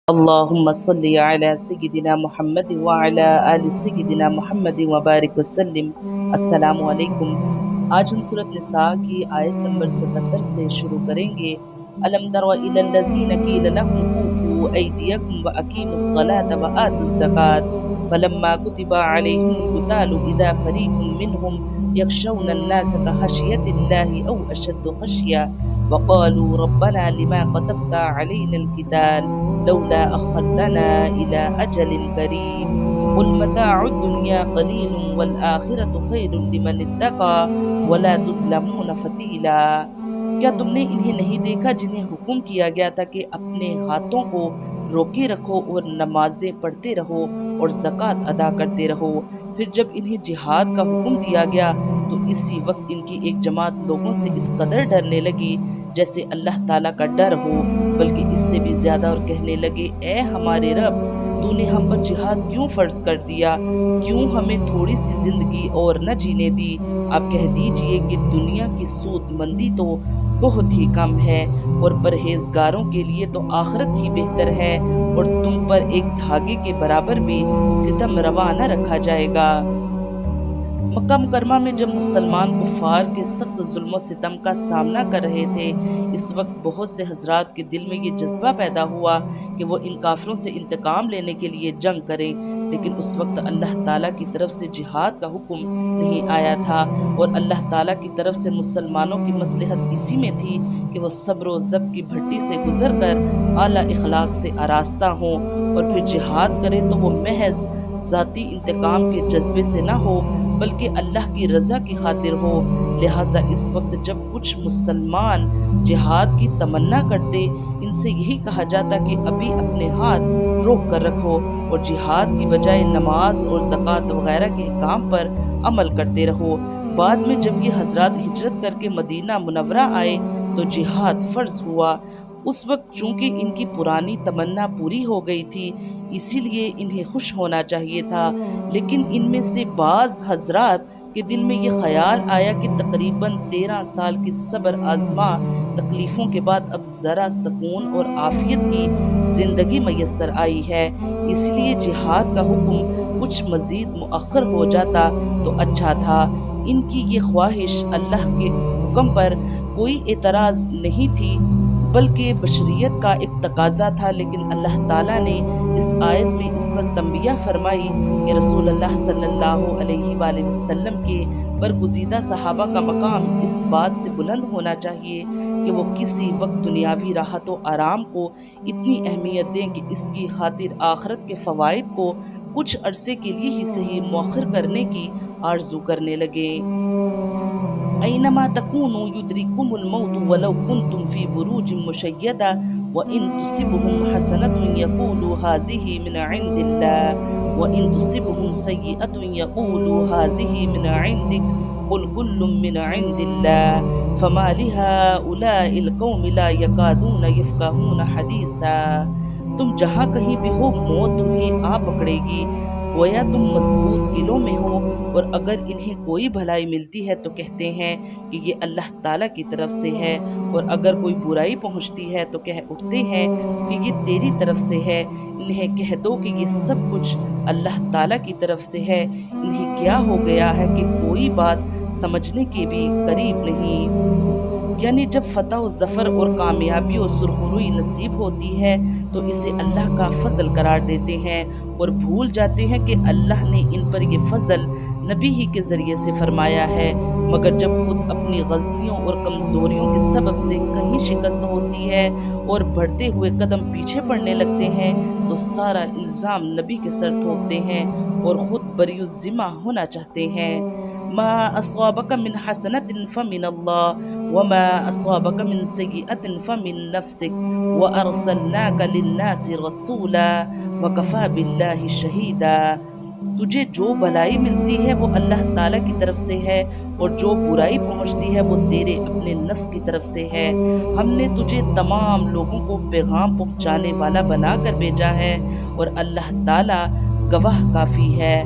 اللہم صلی علی سیدنا محمد وعلی آل سیدنا محمد وبارک وسلم۔ السلام علیکم۔ آج ہم سورۃ نساء کی آیت نمبر 77 سے شروع کریں گے۔ الم تر الی الذین قیل لهم کوفوا ایدیکم واقیموا الصلاة وآتوا الزکاة فلما كتب علیہم القتال اذا فریق منهم یخشون الناس كخشیۃ اللہ او اشد خشیہ وقالوا ربنا لما كتبت علينا القتال لولا أخرتنا إلى أجل قريب قل متاع الدنيا قليل والآخرة خير لمن اتقى ولا تظلمون فتیلا۔ کیا تم نے انہیں نہیں دیکھا جنہیں حکم کیا گیا تھا کہ اپنے ہاتھوں کو روکے رکھو اور نمازیں پڑھتے رہو اور زکوٰۃ ادا کرتے رہو، پھر جب انہیں جہاد کا حکم دیا گیا تو اسی وقت ان کی ایک جماعت لوگوں سے اس قدر ڈرنے لگی جیسے اللہ تعالیٰ کا ڈر ہو، بلکہ اس سے بھی زیادہ، اور کہنے لگے اے ہمارے رب، تو نے ہم پر جہاد کیوں فرض کر دیا؟ کیوں ہمیں تھوڑی سی زندگی اور نہ جینے دی؟ آپ کہہ دیجئے کہ دنیا کی سود مندی تو بہت ہی کم ہے اور پرہیزگاروں کے لیے تو آخرت ہی بہتر ہے، اور تم پر ایک دھاگے کے برابر بھی ستم روا نہ رکھا جائے گا۔ مکہ مکرمہ میں جب مسلمان کفار کے سخت ظلم و ستم کا سامنا کر رہے تھے، اس وقت بہت سے حضرات کے دل میں یہ جذبہ پیدا ہوا کہ وہ ان کافروں سے انتقام لینے کے لیے جنگ کریں، لیکن اس وقت اللہ تعالیٰ کی طرف سے جہاد کا حکم نہیں آیا تھا، اور اللہ تعالیٰ کی طرف سے مسلمانوں کی مصلحت اسی میں تھی کہ وہ صبر و ضبط کی بھٹی سے گزر کر اعلیٰ اخلاق سے آراستہ ہوں، اور پھر جہاد کریں تو وہ محض ذاتی انتقام کے جذبے سے نہ ہو بلکہ اللہ کی رضا کی خاطر ہو۔ لہٰذا اس وقت جب کچھ مسلمان جہاد کی تمنا کرتے، ان سے یہی کہا جاتا کہ ابھی اپنے ہاتھ روک کر رکھو اور جہاد کی بجائے نماز اور زکوٰۃ وغیرہ کے احکام پر عمل کرتے رہو۔ بعد میں جب یہ حضرات ہجرت کر کے مدینہ منورہ آئے تو جہاد فرض ہوا۔ اس وقت چونکہ ان کی پرانی تمنا پوری ہو گئی تھی، اسی لیے انہیں خوش ہونا چاہیے تھا، لیکن ان میں سے بعض حضرات کے دل میں یہ خیال آیا کہ تقریباً 13 سال کی صبر آزما تکلیفوں کے بعد اب ذرا سکون اور عافیت کی زندگی میسر آئی ہے، اس لیے جہاد کا حکم کچھ مزید مؤخر ہو جاتا تو اچھا تھا۔ ان کی یہ خواہش اللہ کے حکم پر کوئی اعتراض نہیں تھی بلکہ بشریت کا ایک تقاضا تھا، لیکن اللہ تعالیٰ نے اس آیت میں اس پر تنبیہ فرمائی کہ رسول اللہ صلی اللہ علیہ وآلہ وسلم کے برگزیدہ صحابہ کا مقام اس بات سے بلند ہونا چاہیے کہ وہ کسی وقت دنیاوی راحت و آرام کو اتنی اہمیت دیں کہ اس کی خاطر آخرت کے فوائد کو کچھ عرصے کے لیے ہی صحیح مؤخر کرنے کی آرزو کرنے لگے۔ اینما تکونوا یدرککم الموت ولو کنتم فی بروج مشیدہ وَإِن تُصِبْهُمْ حَسَنَةٌ يَقُولُوا هَٰذِهِ مِنْ عِنْدِ اللَّهِ وَإِن تُصِبْهُمْ سَيِّئَةٌ يَقُولُوا هَٰذِهِ مِنْ عِنْدِكَ قُلْ كُلٌّ مِنْ عِنْدِ اللَّهِ فَمَا لِهَٰؤُلَاءِ الْقَوْمِ لَا يَكَادُونَ يَفْقَهُونَ حَدِيثًا۔ تم جہاں کہیں بھی ہو، موت تمہیں آ پکڑے گی، گویا تم مضبوط قلعوں میں ہو، اور اگر انہیں کوئی بھلائی ملتی ہے تو کہتے ہیں کہ یہ اللہ تعالیٰ کی طرف سے ہے، اور اگر کوئی برائی پہنچتی ہے تو کہہ اٹھتے ہیں کہ یہ تیری طرف سے ہے۔ انہیں کہہ دو کہ یہ سب کچھ اللہ تعالیٰ کی طرف سے ہے، انہیں کیا ہو گیا ہے کہ کوئی بات سمجھنے کے بھی قریب نہیں۔ یعنی جب فتح و ظفر اور کامیابی و سرخروئی نصیب ہوتی ہے تو اسے اللہ کا فضل قرار دیتے ہیں اور بھول جاتے ہیں کہ اللہ نے ان پر یہ فضل نبی ہی کے ذریعے سے فرمایا ہے، مگر جب خود اپنی غلطیوں اور کمزوریوں کے سبب سے کہیں شکست ہوتی ہے اور بڑھتے ہوئے قدم پیچھے پڑنے لگتے ہیں تو سارا الزام نبی کے سر تھوپتے ہیں اور خود بری الذمہ ہونا چاہتے ہیں۔ ما اصابک من حسنۃ فمن اللہ وما اصابک من سیئۃ فمن نفسک وارسلناک للناس رسولا وکفی باللہ شہیدا۔ تجھے جو بھلائی ملتی ہے وہ اللہ تعالیٰ کی طرف سے ہے، اور جو برائی پہنچتی ہے وہ تیرے اپنے نفس کی طرف سے ہے۔ ہم نے تجھے تمام لوگوں کو پیغام پہنچانے والا بنا کر بھیجا ہے، اور اللہ تعالیٰ گواہ کافی ہے۔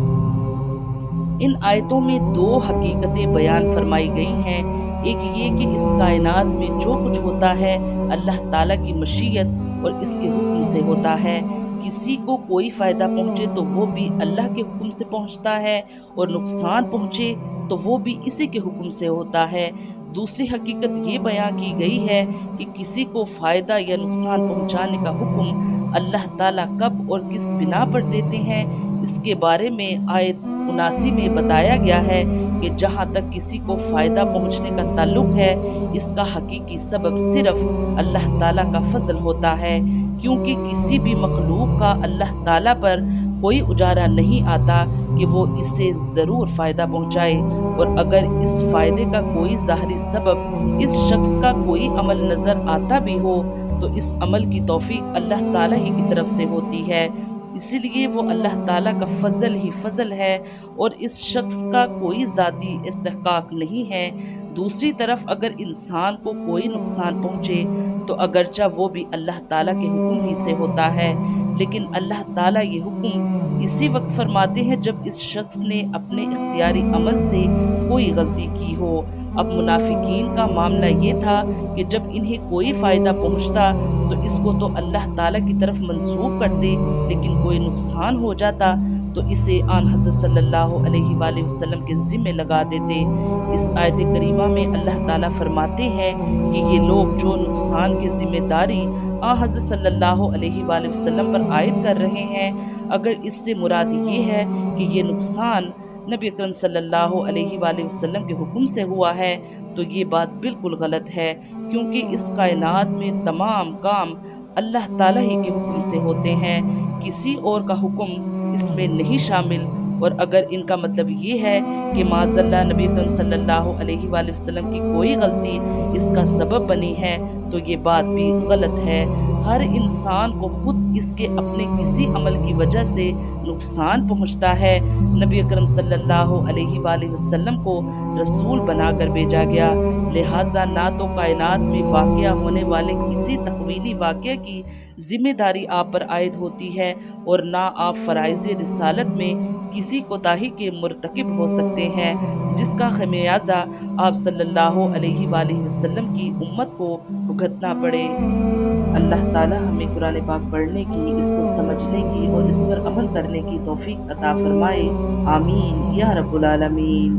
ان آیتوں میں دو حقیقتیں بیان فرمائی گئی ہیں، ایک یہ کہ اس کائنات میں جو کچھ ہوتا ہے اللہ تعالیٰ کی مشیت اور اس کے حکم سے ہوتا ہے۔ کسی کو کوئی فائدہ پہنچے تو وہ بھی اللہ کے حکم سے پہنچتا ہے، اور نقصان پہنچے تو وہ بھی اسی کے حکم سے ہوتا ہے۔ دوسری حقیقت یہ بیان کی گئی ہے کہ کسی کو فائدہ یا نقصان پہنچانے کا حکم اللہ تعالیٰ کب اور کس بنا پر دیتے ہیں، اس کے بارے میں آیت 79 میں بتایا گیا ہے کہ جہاں تک کسی کو فائدہ پہنچنے کا تعلق ہے، اس کا حقیقی سبب صرف اللہ تعالیٰ کا فضل ہوتا ہے، کیونکہ کسی بھی مخلوق کا اللہ تعالیٰ پر کوئی اجارہ نہیں آتا کہ وہ اسے ضرور فائدہ پہنچائے، اور اگر اس فائدے کا کوئی ظاہری سبب اس شخص کا کوئی عمل نظر آتا بھی ہو تو اس عمل کی توفیق اللہ تعالیٰ ہی کی طرف سے ہوتی ہے، اسی لیے وہ اللہ تعالیٰ کا فضل ہی فضل ہے اور اس شخص کا کوئی ذاتی استحقاق نہیں ہے۔ دوسری طرف اگر انسان کو کوئی نقصان پہنچے تو اگرچہ وہ بھی اللہ تعالیٰ کے حکم ہی سے ہوتا ہے، لیکن اللہ تعالیٰ یہ حکم اسی وقت فرماتے ہیں جب اس شخص نے اپنے اختیاری عمل سے کوئی غلطی کی ہو۔ اب منافقین کا معاملہ یہ تھا کہ جب انہیں کوئی فائدہ پہنچتا تو اس کو تو اللہ تعالیٰ کی طرف منسوب کرتے، لیکن کوئی نقصان ہو جاتا تو اسے آن حضرت صلی اللہ علیہ وآلہ وسلم کے ذمہ لگا دیتے۔ اس آیت کریمہ میں اللہ تعالیٰ فرماتے ہیں کہ یہ لوگ جو نقصان کی ذمہ داری آن حضرت صلی اللہ علیہ وآلہ وسلم پر عائد کر رہے ہیں، اگر اس سے مراد یہ ہے کہ یہ نقصان نبی اکرم صلی اللہ علیہ وآلہ وسلم کے حکم سے ہوا ہے تو یہ بات بالکل غلط ہے، کیونکہ اس کائنات میں تمام کام اللہ تعالیٰ ہی کے حکم سے ہوتے ہیں، کسی اور کا حکم اس میں نہیں شامل۔ اور اگر ان کا مطلب یہ ہے کہ معاذ اللہ نبی اکرم صلی اللہ علیہ وآلہ وسلم کی کوئی غلطی اس کا سبب بنی ہے تو یہ بات بھی غلط ہے۔ ہر انسان کو خود اس کے اپنے کسی عمل کی وجہ سے نقصان پہنچتا ہے۔ نبی اکرم صلی اللہ علیہ وآلہ وسلم کو رسول بنا کر بھیجا گیا، لہٰذا نہ تو کائنات میں واقع ہونے والے کسی تکوینی واقعہ کی ذمہ داری آپ پر عائد ہوتی ہے، اور نہ آپ فرائض رسالت میں کسی کوتاہی کے مرتکب ہو سکتے ہیں جس کا خمیازہ آپ صلی اللہ علیہ وآلہ وسلم کی امت کو بھگتنا پڑے۔ اللہ تعالیٰ ہمیں قرآن پاک پڑھنے کی، اس کو سمجھنے کی اور اس پر عمل کرنے کی توفیق عطا فرمائے، آمین یا رب العالمین۔